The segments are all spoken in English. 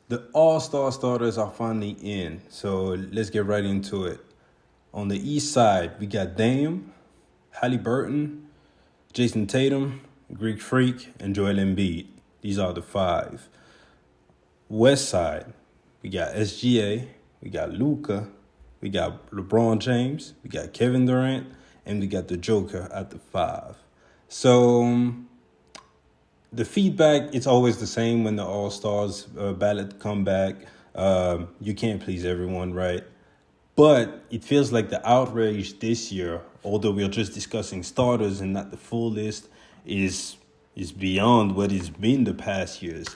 The All-Star starters are finally in, so let's get right into it. On the East side, we got Dame, Halliburton, Jason Tatum, Greek Freak, and Joel Embiid. These are the five. West side, we got SGA, we got Luka, we got LeBron James, we got Kevin Durant, and we got the Joker at the five. So the feedback, it's always the same when the All-Stars ballot come back. You can't please everyone, right? But it feels like the outrage this year, although we're just discussing starters and not the full list, is beyond what it's been the past years.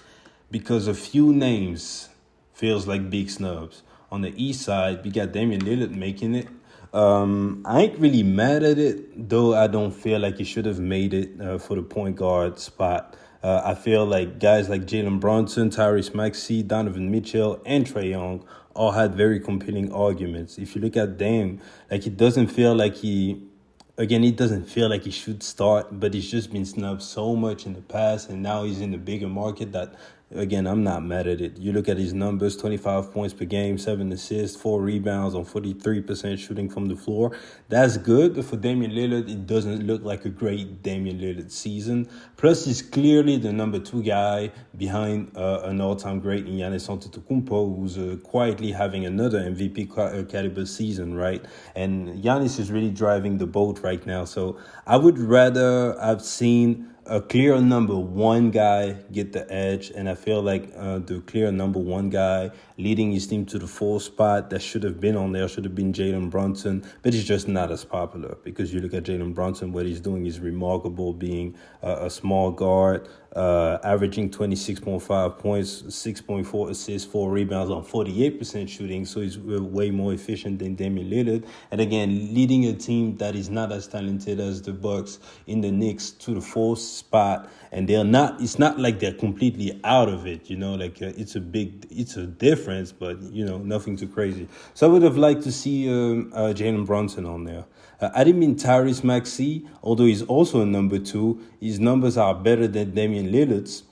Because a few names feels like big snubs. On the East side, we got Damian Lillard making it. I ain't really mad at it, though I don't feel like he should have made it for the point guard spot. I feel like guys like Jalen Brunson, Tyrese Maxey, Donovan Mitchell, and Trae Young all had very compelling arguments. If you look at Dame, like it doesn't feel like it doesn't feel like he should start, but he's just been snubbed so much in the past, and now he's in a bigger market that, again, I'm not mad at it. You look at his numbers, 25 points per game, 7 assists, 4 rebounds on 43% shooting from the floor. That's good, but for Damian Lillard, it doesn't look like a great Damian Lillard season. Plus, he's clearly the number 2 guy behind an all-time great in Giannis Antetokounmpo, who's quietly having another MVP caliber season, right? And Giannis is really driving the boat right now. So I would rather have seen a clear number 1 guy get the edge, and I feel like the clear number 1 guy leading his team to the 4th spot that should have been on there should have been Jalen Brunson, but he's just not as popular because you look at Jalen Brunson, what he's doing is remarkable, being a small guard, averaging 26.5 points, 6.4 assists, 4 rebounds on 48% shooting, so he's way more efficient than Damian Lillard, and again, leading a team that is not as talented as the Bucks in the Knicks to the 4th spot, and it's not like they're completely out of it, like it's a difference, but nothing too crazy. So I would have liked to see Jalen Brunson on there. I didn't mean Tyrese Maxey, although he's also a number 2. His numbers are better than Damian Lillard's.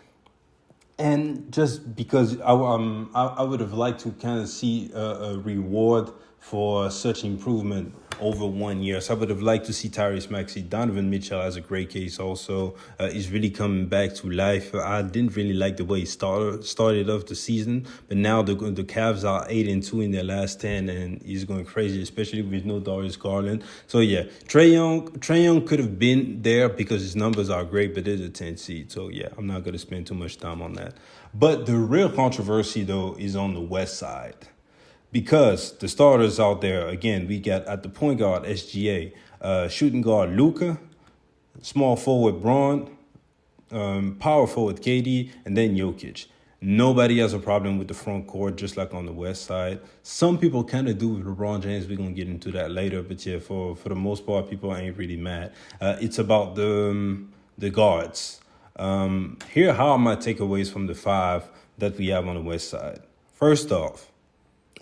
And just because I would have liked to kind of see a reward for such improvement over 1 year. So I would have liked to see Tyrese Maxey. Donovan Mitchell has a great case also. He's really coming back to life. I didn't really like the way he started off the season, but now the Cavs are 8-2 in their last 10, and he's going crazy, especially with no Darius Garland. So yeah, Trae Young could have been there because his numbers are great, but it's a 10 seed. So yeah, I'm not going to spend too much time on that. But the real controversy, though, is on the West side. Because the starters out there, again, we got at the point guard, SGA, shooting guard, Luka, small forward, Braun, power forward, KD, and then Jokic. Nobody has a problem with the front court, just like on the West side. Some people kind of do with LeBron James. We're going to get into that later. But yeah, for the most part, people ain't really mad. It's about the guards. Here are my takeaways from the 5 that we have on the West side. First off,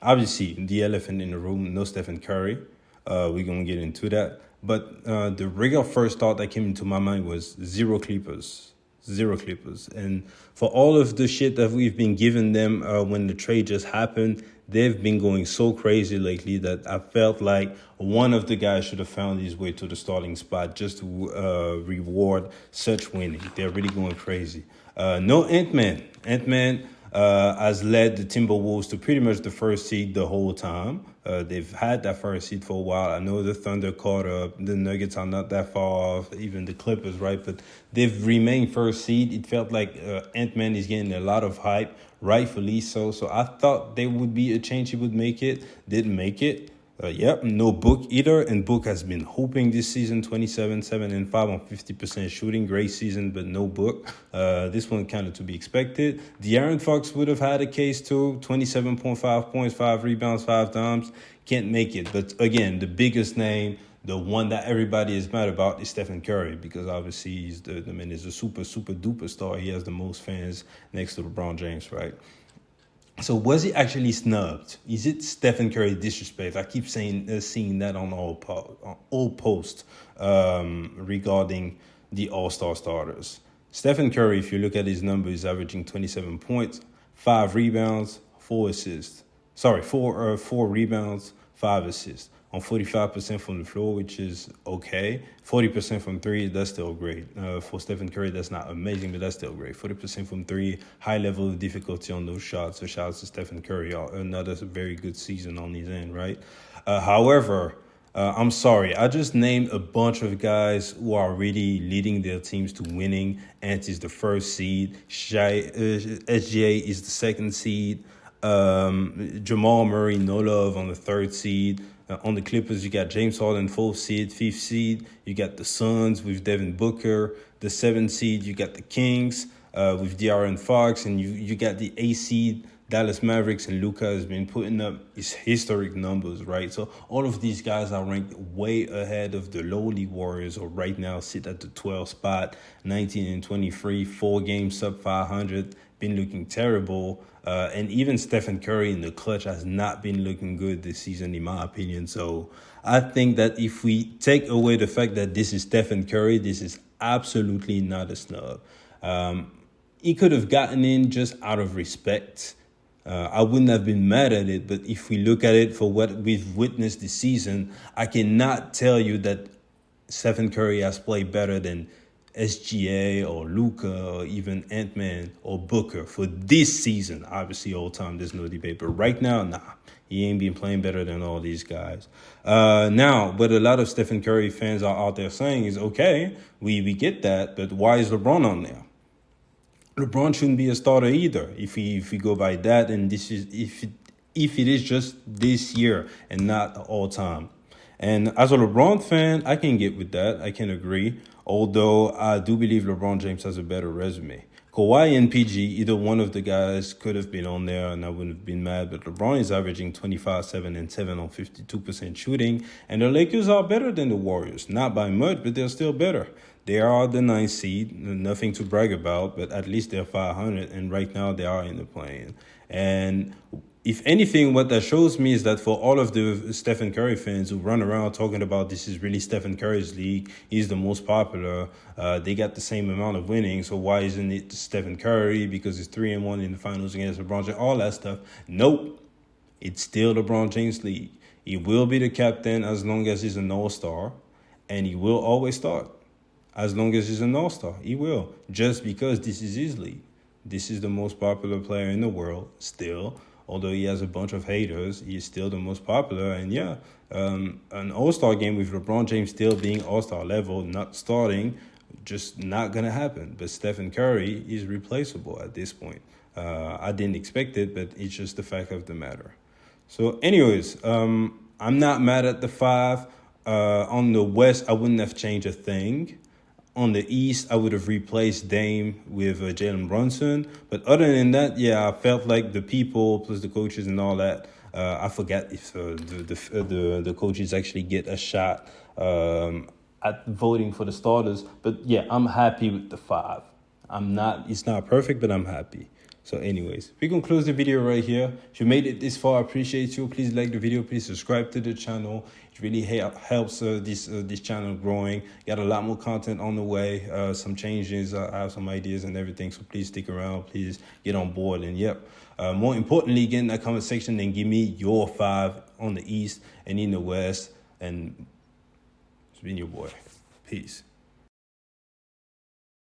obviously, the elephant in the room, no Stephen Curry. We're going to get into that. But the regular first thought that came into my mind was zero Clippers. Zero Clippers. And for all of the shit that we've been giving them when the trade just happened, they've been going so crazy lately that I felt like one of the guys should have found his way to the starting spot just to reward such winning. They're really going crazy. No Ant-Man. Ant-Man has led the Timberwolves to pretty much the first seed the whole time. They've had that first seed for a while. I know the Thunder caught up. The Nuggets are not that far off, even the Clippers, right? But they've remained first seed. It felt like Ant-Man is getting a lot of hype, rightfully so. So I thought there would be a chance he would make it. Didn't make it. No Book either, and Book has been hoping this season, 27, 7, and 5 on 50% shooting. Great season, but no Book. This one kind of to be expected. De'Aaron Fox would have had a case too, 27.5 points, 5 rebounds, 5 dimes. Can't make it. But again, the biggest name, the one that everybody is mad about, is Stephen Curry, because obviously he's the man is a super, super duper star. He has the most fans next to LeBron James, right? So was he actually snubbed? Is it Stephen Curry disrespect? I keep seeing that on all posts regarding the All-Star starters. Stephen Curry, if you look at his numbers, is averaging 27 points, 5 rebounds, 4 assists. Sorry, four rebounds, 5 assists on 45% from the floor, which is okay. 40% from three, that's still great. For Stephen Curry, that's not amazing, but that's still great. 40% from three, high level of difficulty on those shots. So shout out to Stephen Curry. Another very good season on his end, right? However, I'm sorry. I just named a bunch of guys who are really leading their teams to winning. Ant is the first seed. SGA is the second seed. Jamal Murray, no love on the third seed. On the Clippers, you got James Harden, fourth seed, fifth seed. You got the Suns with Devin Booker. The seventh seed, you got the Kings with De'Aaron Fox. And you got the eighth seed, Dallas Mavericks, and Luka has been putting up his historic numbers, right? So all of these guys are ranked way ahead of the lowly Warriors, or right now sit at the 12th spot, 19-23, 4 games sub 500, been looking terrible. And even Stephen Curry in the clutch has not been looking good this season, in my opinion. So I think that if we take away the fact that this is Stephen Curry, this is absolutely not a snub. He could have gotten in just out of respect. I wouldn't have been mad at it, but if we look at it for what we've witnessed this season, I cannot tell you that Stephen Curry has played better than SGA or Luka or even Ant-Man or Booker for this season. Obviously, all time, there's no debate. But right now, nah, he ain't been playing better than all these guys. Now, what a lot of Stephen Curry fans are out there saying is, okay, we get that, but why is LeBron on there? LeBron shouldn't be a starter either. If we go by that, and this is if it is just this year and not all time. And as a LeBron fan, I can get with that. I can agree. Although I do believe LeBron James has a better resume. Kawhi and PG, either one of the guys could have been on there and I wouldn't have been mad. But LeBron is averaging 25, 7, and 7 on 52% shooting. And the Lakers are better than the Warriors. Not by much, but they're still better. They are the 9th seed. Nothing to brag about, but at least they're 500. And right now they are in the play-in. And if anything, what that shows me is that for all of the Stephen Curry fans who run around talking about this is really Stephen Curry's league, he's the most popular, they got the same amount of winning, so why isn't it Stephen Curry? Because it's 3-1 in the finals against LeBron James, all that stuff. Nope, it's still LeBron James' league. He will be the captain as long as he's an all-star, and he will always start as long as he's an all-star. He will, just because this is his league. This is the most popular player in the world still. Although he has a bunch of haters, he is still the most popular. And yeah, an all-star game with LeBron James still being all-star level, not starting, just not going to happen. But Stephen Curry is replaceable at this point. I didn't expect it, but it's just the fact of the matter. So anyways, I'm not mad at the 5. On the West, I wouldn't have changed a thing. On the East, I would have replaced Dame with Jalen Brunson. But other than that, yeah, I felt like the people plus the coaches and all that. I forgot if the coaches actually get a shot at voting for the starters. But yeah, I'm happy with the 5. It's not perfect, but I'm happy. So anyways, we can close the video right here. If you made it this far, I appreciate you. Please like the video. Please subscribe to the channel. It really helps this channel growing. Got a lot more content on the way. Some changes. I have some ideas and everything. So please stick around. Please get on board. And yep, more importantly, get in that comment section and give me your 5 on the East and in the West. And it's been your boy. Peace.